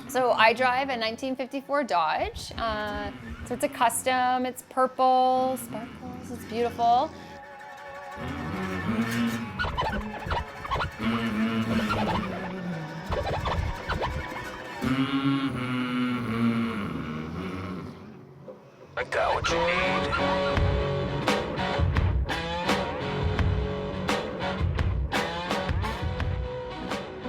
So I drive a 1954 Dodge. So it's a custom, it's purple, sparkles, it's beautiful. I got what you need.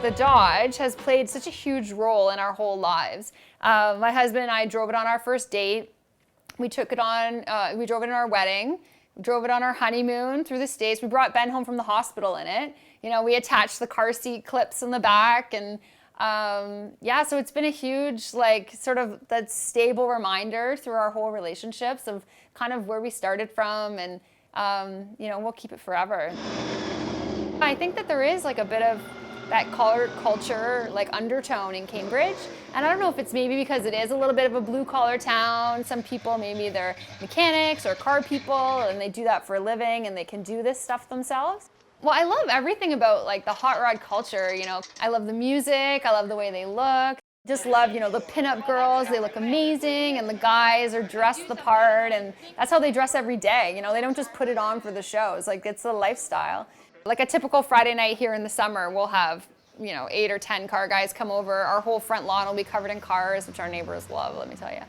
The Dodge has played such a huge role in our whole lives. My husband and I drove it on our first date. We drove it in our wedding. We drove it on our honeymoon through the States. We brought Ben home from the hospital in it. You know, we attached the car seat clips in the back, and so it's been a huge, like, sort of that stable reminder through our whole relationships of kind of where we started from, and we'll keep it forever. I think that there is like a bit of that culture like undertone in Cambridge. And I don't know if it's maybe because it is a little bit of a blue collar town. Some people, maybe they're mechanics or car people and they do that for a living and they can do this stuff themselves. Well, I love everything about like the hot rod culture, you know. I love the music, I love the way they look. Just love, you know, the pinup girls, they look amazing, and the guys are dressed the part, and that's how they dress every day. You know, they don't just put it on for the shows, like it's a lifestyle. Like a typical Friday night here in the summer, we'll have, 8 or 10 car guys come over. Our whole front lawn will be covered in cars, which our neighbors love, let me tell you.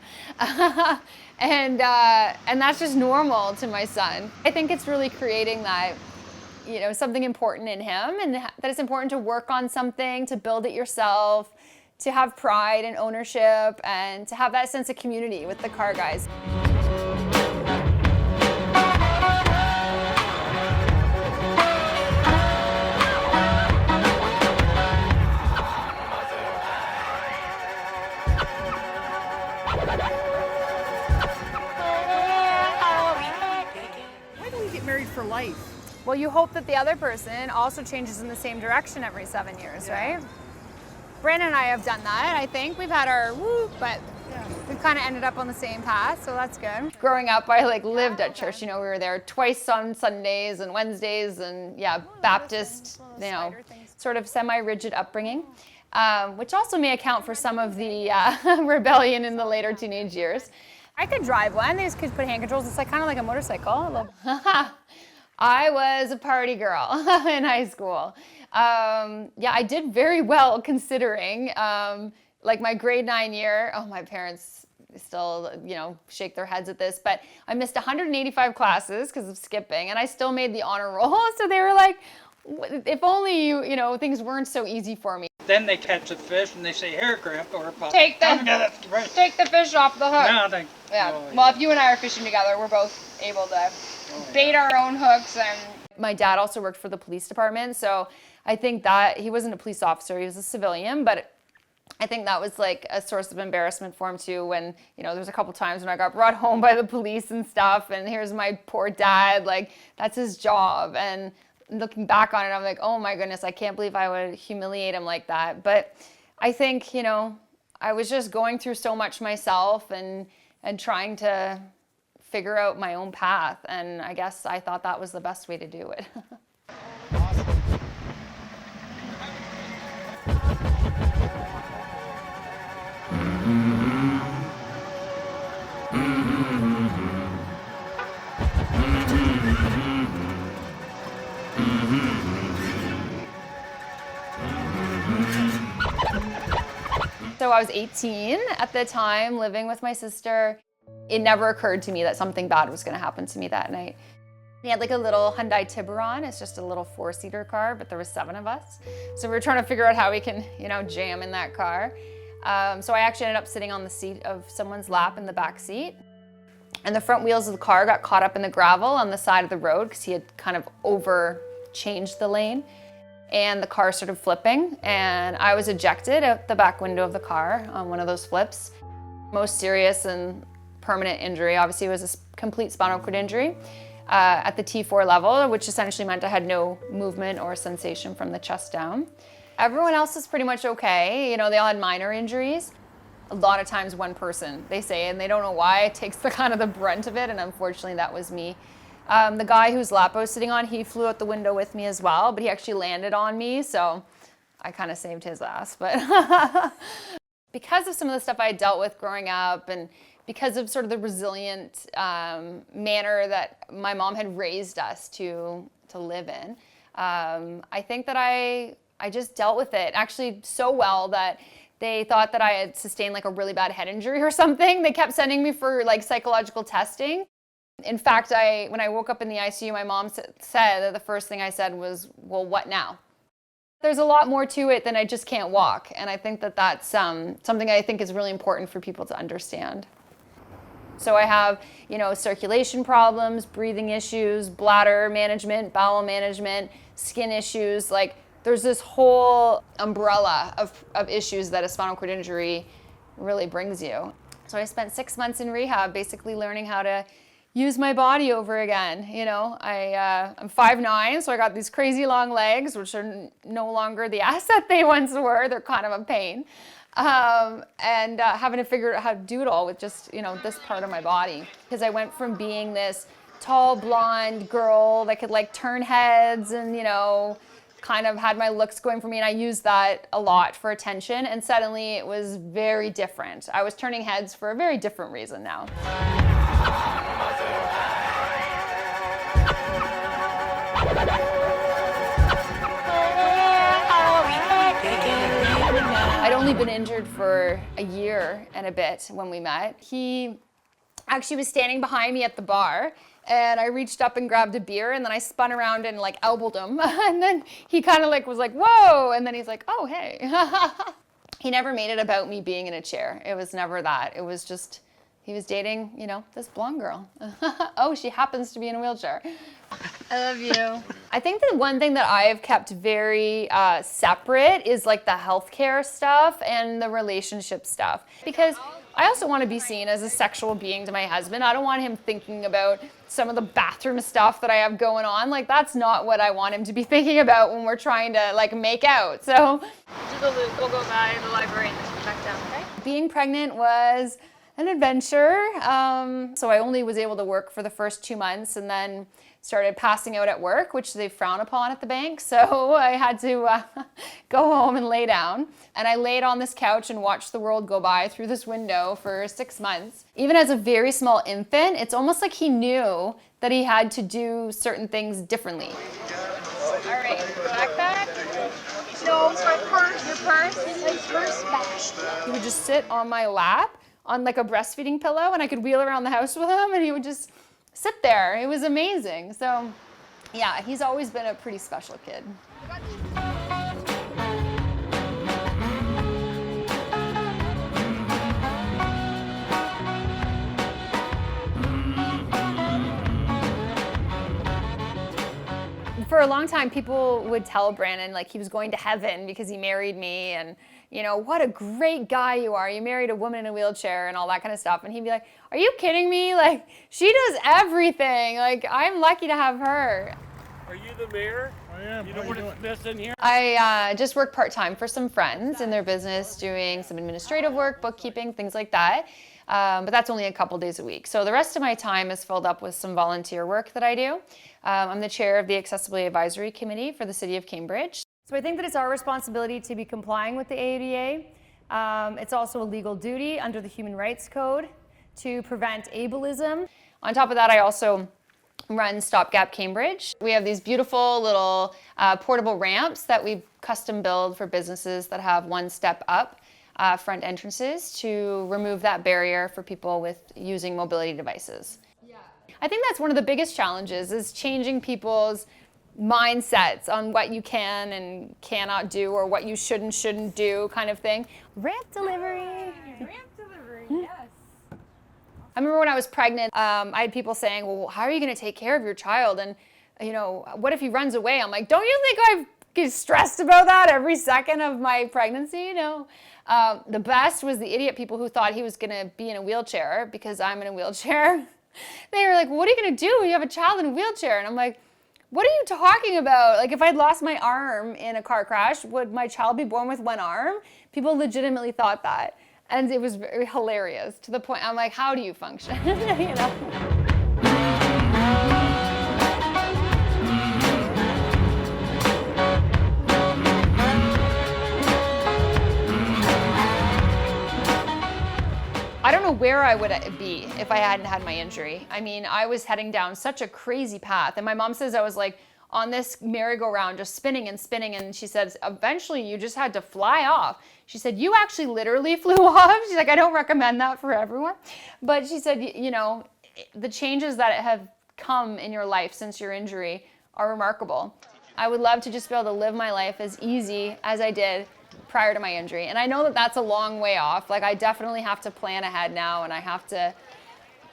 And that's just normal to my son. I think it's really creating that, something important in him, and that it's important to work on something, to build it yourself, to have pride and ownership, and to have that sense of community with the car guys. For life. Well, you hope that the other person also changes in the same direction every 7 years, right? Brandon and I have done that. I think we've had our but we've kind of ended up on the same path, so that's good. Growing up, I lived at church. We were there twice on Sundays and Wednesdays, and Baptist, sort of semi-rigid upbringing, which also may account for some of the rebellion in the later teenage years. I could drive one. These kids put hand controls. It's kind of like a motorcycle. I was a party girl in high school. I did very well considering. My grade 9 year, my parents still, shake their heads at this, but I missed 185 classes because of skipping, and I still made the honor roll. So they were like, if only things weren't so easy for me. Then they catch a fish and they say, "Here, Grandpa, or Pop, take the fish off the hook." Well, if you and I are fishing together, we're both able to bait our own hooks. And my dad also worked for the police department, so I think that he wasn't a police officer; he was a civilian. But I think that was like a source of embarrassment for him too. When there was a couple times when I got brought home by the police and stuff, and here's my poor dad, that's his job. And looking back on it, I'm like, oh my goodness, I can't believe I would humiliate him like that. But I think, I was just going through so much myself and trying to figure out my own path. And I guess I thought that was the best way to do it. So I was 18 at the time, living with my sister. It never occurred to me that something bad was going to happen to me that night. We had a little Hyundai Tiburon. It's just a little 4-seater car, but there was 7 of us. So we were trying to figure out how we can, jam in that car. So I actually ended up sitting on the seat of someone's lap in the back seat. And the front wheels of the car got caught up in the gravel on the side of the road because he had kind of changed the lane. And the car started flipping, and I was ejected out the back window of the car on one of those flips. Most serious and permanent injury, obviously, was a complete spinal cord injury at the T4 level, which essentially meant I had no movement or sensation from the chest down. Everyone else is pretty much okay. They all had minor injuries. A lot of times one person, they say, and they don't know why, takes the kind of the brunt of it, and unfortunately that was me. The guy whose lap I was sitting on, he flew out the window with me as well, but he actually landed on me, so I kind of saved his ass. But because of some of the stuff I dealt with growing up, and because of sort of the resilient manner that my mom had raised us to live in, I think that I just dealt with it actually so well that they thought that I had sustained like a really bad head injury or something. They kept sending me for like psychological testing. In fact, when I woke up in the ICU, my mom said that the first thing I said was, well, what now? There's a lot more to it than I just can't walk. And I think that that's something I think is really important for people to understand. So I have, circulation problems, breathing issues, bladder management, bowel management, skin issues. Like there's this whole umbrella of issues that a spinal cord injury really brings you. So I spent 6 months in rehab basically learning how to use my body over again. I'm 5'9", so I got these crazy long legs, which are no longer the asset they once were. They're kind of a pain. And having to figure out how to do it all with just, this part of my body. Because I went from being this tall, blonde girl that could like turn heads and, kind of had my looks going for me, and I used that a lot for attention, and suddenly it was very different. I was turning heads for a very different reason now. I'd only been injured for a year and a bit when we met. He actually was standing behind me at the bar, and I reached up and grabbed a beer, and then I spun around and like elbowed him. And then he kind of like was like, whoa. And then he's like, oh, hey. He never made it about me being in a chair. It was never that. It was just, he was dating, this blonde girl. Oh, she happens to be in a wheelchair. I love you. I think that one thing that I've kept very separate is like the healthcare stuff and the relationship stuff. Because I also want to be seen as a sexual being to my husband. I don't want him thinking about some of the bathroom stuff that I have going on. Like, that's not what I want him to be thinking about when we're trying to like make out. So Do the loop, we'll go by the library and then come back down, okay? being pregnant was an adventure. So I only was able to work for the first 2 months, and then started passing out at work, which they frown upon at the bank. So I had to go home and lay down. And I laid on this couch and watched the world go by through this window for 6 months. Even as a very small infant, it's almost like he knew that he had to do certain things differently. All right, backpack? No, my purse. Your purse? My purse back. He would just sit on my lap on like a breastfeeding pillow, and I could wheel around the house with him, and he would just sit there. It was amazing. So yeah, he's always been a pretty special kid. For a long time, people would tell Brandon like he was going to heaven because he married me, and what a great guy you are. You married a woman in a wheelchair and all that kind of stuff. And he'd be like, are you kidding me? Like, she does everything. Like, I'm lucky to have her. Are you the mayor? I am. You know what it's missing here? I just work part-time for some friends in their business, doing some administrative work, bookkeeping, things like that. But that's only a couple days a week. So the rest of my time is filled up with some volunteer work that I do. I'm the chair of the Accessibility Advisory Committee for the City of Cambridge. So I think that it's our responsibility to be complying with the ADA. It's also a legal duty under the Human Rights Code to prevent ableism. On top of that, I also run Stopgap Cambridge. We have these beautiful little portable ramps that we custom build for businesses that have one step up front entrances to remove that barrier for people with using mobility devices. Yeah. I think that's one of the biggest challenges, is changing people's mindsets on what you can and cannot do, or what you should and shouldn't do, kind of thing. Ramp delivery. Ramp delivery, yes. I remember when I was pregnant, I had people saying, well, how are you going to take care of your child? And, what if he runs away? I'm like, don't you think I get stressed about that every second of my pregnancy? The best was the idiot people who thought he was going to be in a wheelchair because I'm in a wheelchair. They were like, what are you going to do when you have a child in a wheelchair? And I'm like, what are you talking about? Like, if I'd lost my arm in a car crash, would my child be born with one arm? People legitimately thought that. And it was very hilarious, to the point I'm like, how do you function? where I would be if I hadn't had my injury. I mean, I was heading down such a crazy path. And my mom says I was like on this merry-go-round just spinning and spinning. And she says, eventually you just had to fly off. She said, you actually literally flew off. She's like, I don't recommend that for everyone. But she said, you know, the changes that have come in your life since your injury are remarkable. I would love to just be able to live my life as easy as I did prior to my injury. And I know that that's a long way off. Like, I definitely have to plan ahead now, and I have to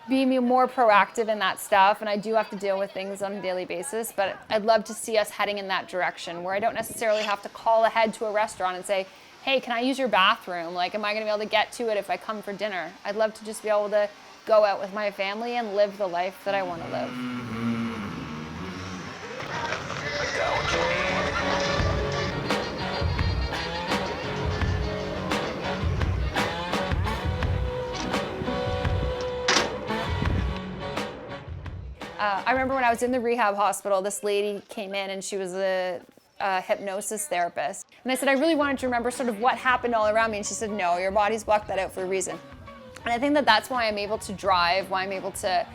be more proactive in that stuff, and I do have to deal with things on a daily basis, but I'd love to see us heading in that direction where I don't necessarily have to call ahead to a restaurant and say, hey, can I use your bathroom? Like, am I gonna be able to get to it if I come for dinner? I'd love to just be able to go out with my family and live the life that I wanna live. I got what you need. I remember when I was in the rehab hospital, this lady came in and she was a hypnosis therapist. And I said, I really wanted to remember sort of what happened all around me. And she said, no, your body's blocked that out for a reason. And I think that that's why I'm able to drive, why I'm able to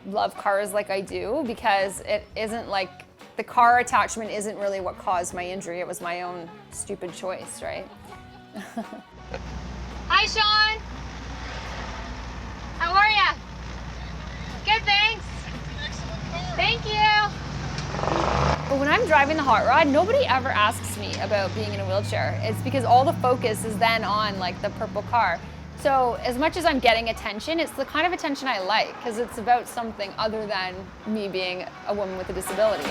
love cars like I do, because it isn't like the car attachment isn't really what caused my injury. It was my own stupid choice, right? Hi, Sean. How are ya? Good, thanks. Thank you. But when I'm driving the hot rod, nobody ever asks me about being in a wheelchair. It's because all the focus is then on like the purple car. So as much as I'm getting attention, it's the kind of attention I like, because it's about something other than me being a woman with a disability.